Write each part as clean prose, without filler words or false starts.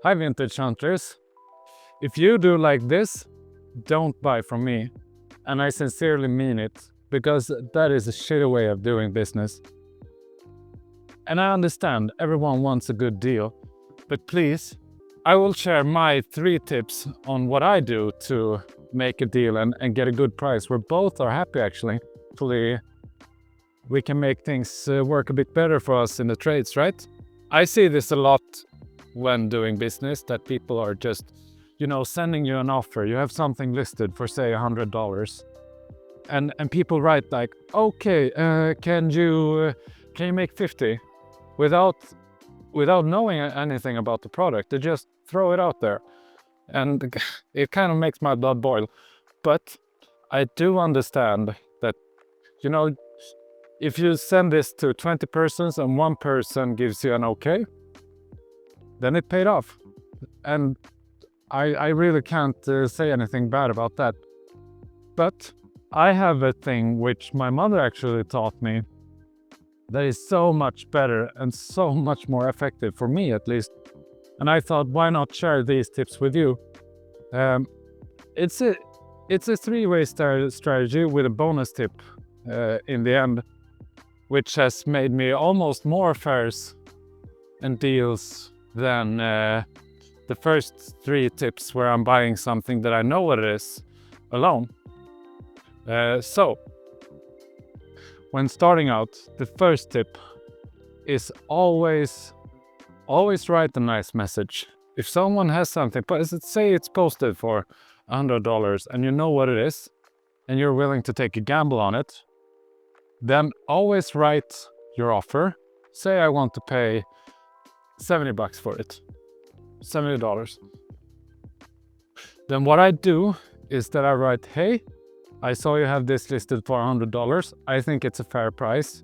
Hi Vintage Hunters. If you do like this, don't buy from me. And I sincerely mean it, because that is a shitty way of doing business. And I understand everyone wants a good deal, but please, I will share my 3 tips on what I do to make a deal and get a good price where both are happy actually. Hopefully we can make things work a bit better for us in the trades, right? I see this a lot when doing business, that people are just, sending you an offer. You have something listed for say $100, and people write like, okay, can you make 50, without knowing anything about the product. They just throw it out there, and it kind of makes my blood boil. But I do understand that, if you send this to 20 persons and one person gives you an okay, then it paid off. And I really can't say anything bad about that. But I have a thing which my mother actually taught me that is so much better and so much more effective, for me at least. And I thought, why not share these tips with you? It's a 3-way strategy with a bonus tip in the end, which has made me almost more affairs and deals than the first 3 tips where I'm buying something that I know what it is alone. So, when starting out, the first tip is always write a nice message. If someone has something, say it's posted for $100 and you know what it is, and you're willing to take a gamble on it, then always write your offer. Say I want to pay $70 for it, $70. Then what I do is that I write, hey, I saw you have this listed for $100. I think it's a fair price.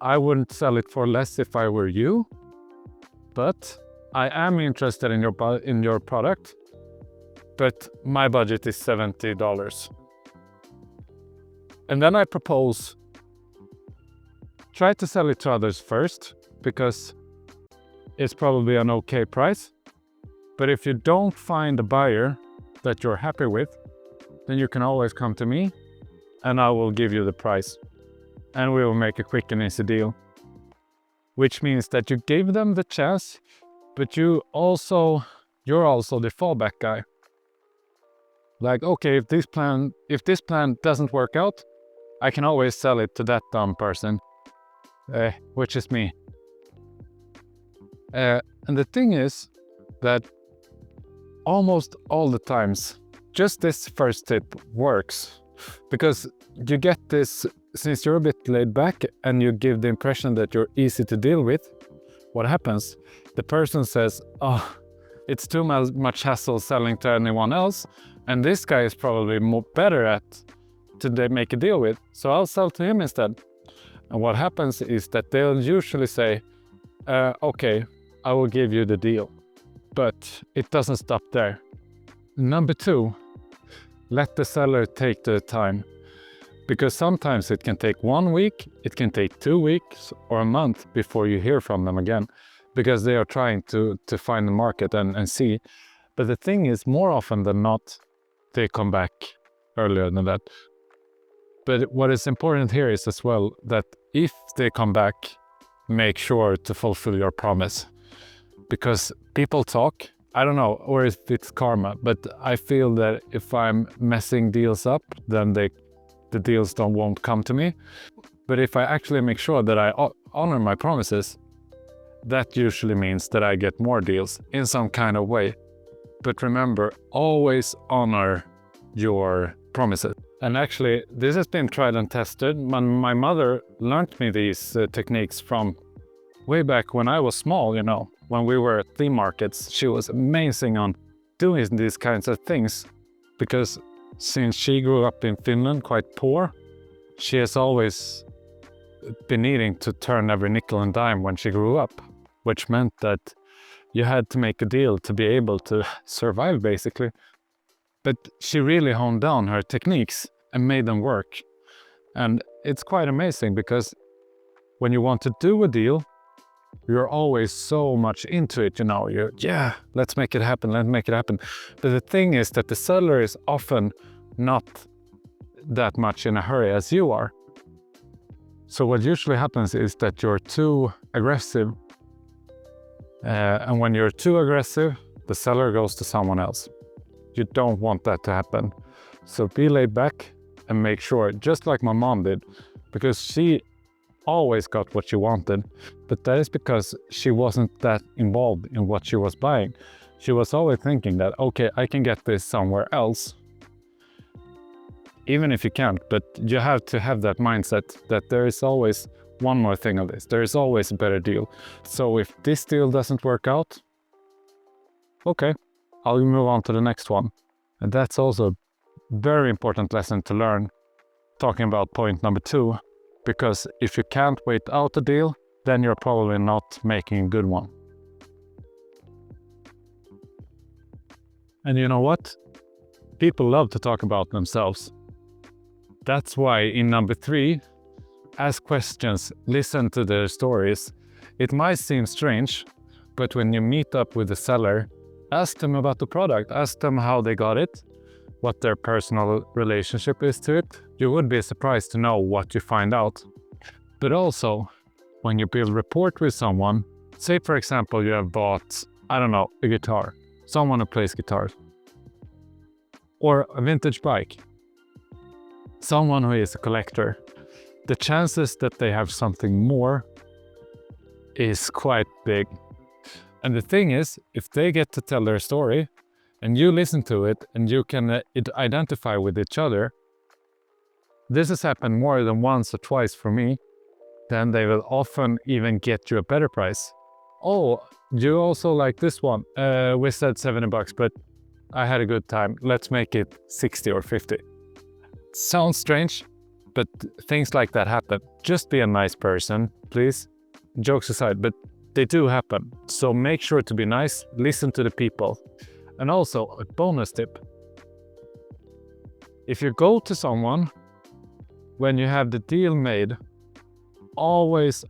I wouldn't sell it for less if I were you, but I am interested in your product, but my budget is $70. And then I propose, try to sell it to others first, because it's probably an okay price. But if you don't find a buyer that you're happy with, then you can always come to me and I will give you the price. And we will make a quick and easy deal. Which means that you gave them the chance, but you're also the fallback guy. Like, okay, if this plan doesn't work out, I can always sell it to that dumb person, which is me. And the thing is that almost all the times, just this first tip works, because you get this, since you're a bit laid back and you give the impression that you're easy to deal with. What happens? The person says, oh, it's too much hassle selling to anyone else, and this guy is probably more better at to make a deal with, so I'll sell to him instead. And what happens is that they'll usually say, okay, I will give you the deal. But it doesn't stop there. Number 2, let the seller take the time. Because sometimes it can take 1 week, it can take 2 weeks or a month before you hear from them again, because they are trying to find the market and see. But the thing is, more often than not, they come back earlier than that. But what is important here is as well that if they come back, make sure to fulfill your promise. Because people talk, I don't know, or if it's karma, but I feel that if I'm messing deals up, then the deals won't come to me. But if I actually make sure that I honor my promises, that usually means that I get more deals in some kind of way. But remember, always honor your promises. And actually, this has been tried and tested. My mother learned me these techniques from way back when I was small, when we were at flea markets. She was amazing on doing these kinds of things, because since she grew up in Finland, quite poor, she has always been needing to turn every nickel and dime when she grew up, which meant that you had to make a deal to be able to survive, basically. But she really honed down her techniques and made them work. And it's quite amazing, because when you want to do a deal, You're always so much into it, you know, let's make it happen, let's make it happen. But the thing is that the seller is often not that much in a hurry as you are. So what usually happens is that you're too aggressive. And when you're too aggressive, the seller goes to someone else. You don't want that to happen. So be laid back and make sure, just like my mom did, because she always got what she wanted, but that is because she wasn't that involved in what she was buying. She was always thinking that, okay, I can get this somewhere else, even if you can't, but you have to have that mindset that there is always one more thing of this. There is always a better deal. So if this deal doesn't work out, okay, I'll move on to the next one. And that's also a very important lesson to learn, talking about point number 2, because if you can't wait out a deal, then you're probably not making a good one. And you know what? People love to talk about themselves. That's why in number 3, ask questions, listen to their stories. It might seem strange, but when you meet up with the seller, ask them about the product, ask them how they got it, what their personal relationship is to it. You would be surprised to know what you find out. But also, when you build rapport with someone, say for example you have bought, I don't know, a guitar, someone who plays guitars, or a vintage bike, someone who is a collector, the chances that they have something more is quite big. And the thing is, if they get to tell their story and you listen to it and you can identify with each other, this has happened more than once or twice for me, then they will often even get you a better price. Oh, you also like this one? We said $70, but I had a good time. Let's make it 60 or 50. Sounds strange, but things like that happen. Just be a nice person, please. Jokes aside, but they do happen. So make sure to be nice, listen to the people. And also, a bonus tip. If you go to someone, when you have the deal made, always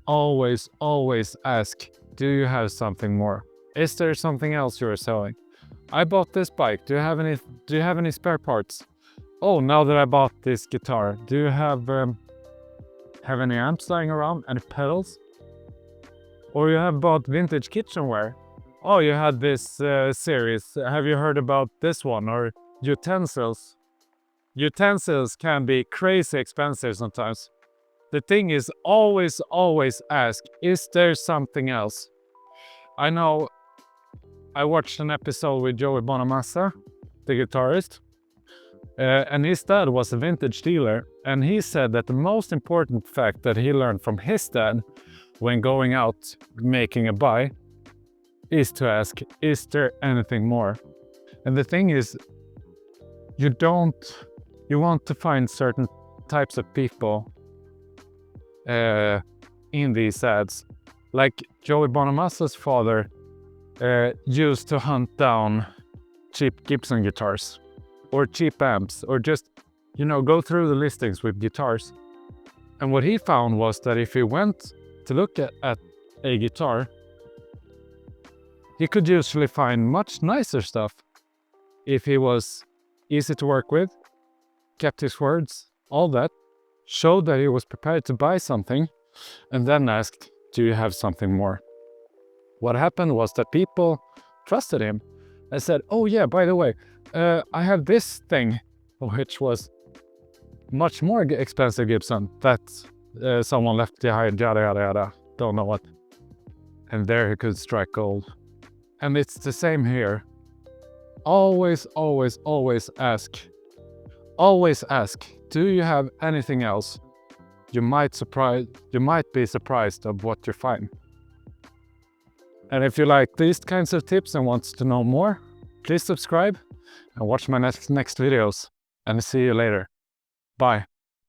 ask, do you have something more? Is there something else you're selling? I bought this bike. Do you have any spare parts? Oh, now that I bought this guitar, do you have any amps lying around? Any pedals? Or you have bought vintage kitchenware? Oh, you had this series. Have you heard about this one? Or utensils? Utensils can be crazy expensive sometimes. The thing is, always ask, is there something else? I know I watched an episode with Joey Bonamassa, the guitarist, and his dad was a vintage dealer, and he said that the most important fact that he learned from his dad when going out making a buy is to ask, is there anything more? And the thing is, you want to find certain types of people in these ads. Like Joey Bonamassa's father used to hunt down cheap Gibson guitars or cheap amps, or just, go through the listings with guitars. And what he found was that if he went to look at a guitar, he could usually find much nicer stuff if he was easy to work with, kept his words, all that, showed that he was prepared to buy something, and then asked, do you have something more? What happened was that people trusted him and said, oh yeah, by the way, I have this thing, which was much more expensive Gibson that someone left behind, yada yada yada, don't know what. And there he could strike gold. And it's the same here. Always ask. Always ask, do you have anything else? You might be surprised of what you find. And if you like these kinds of tips and want to know more, please subscribe and watch my next videos. And see you later. Bye.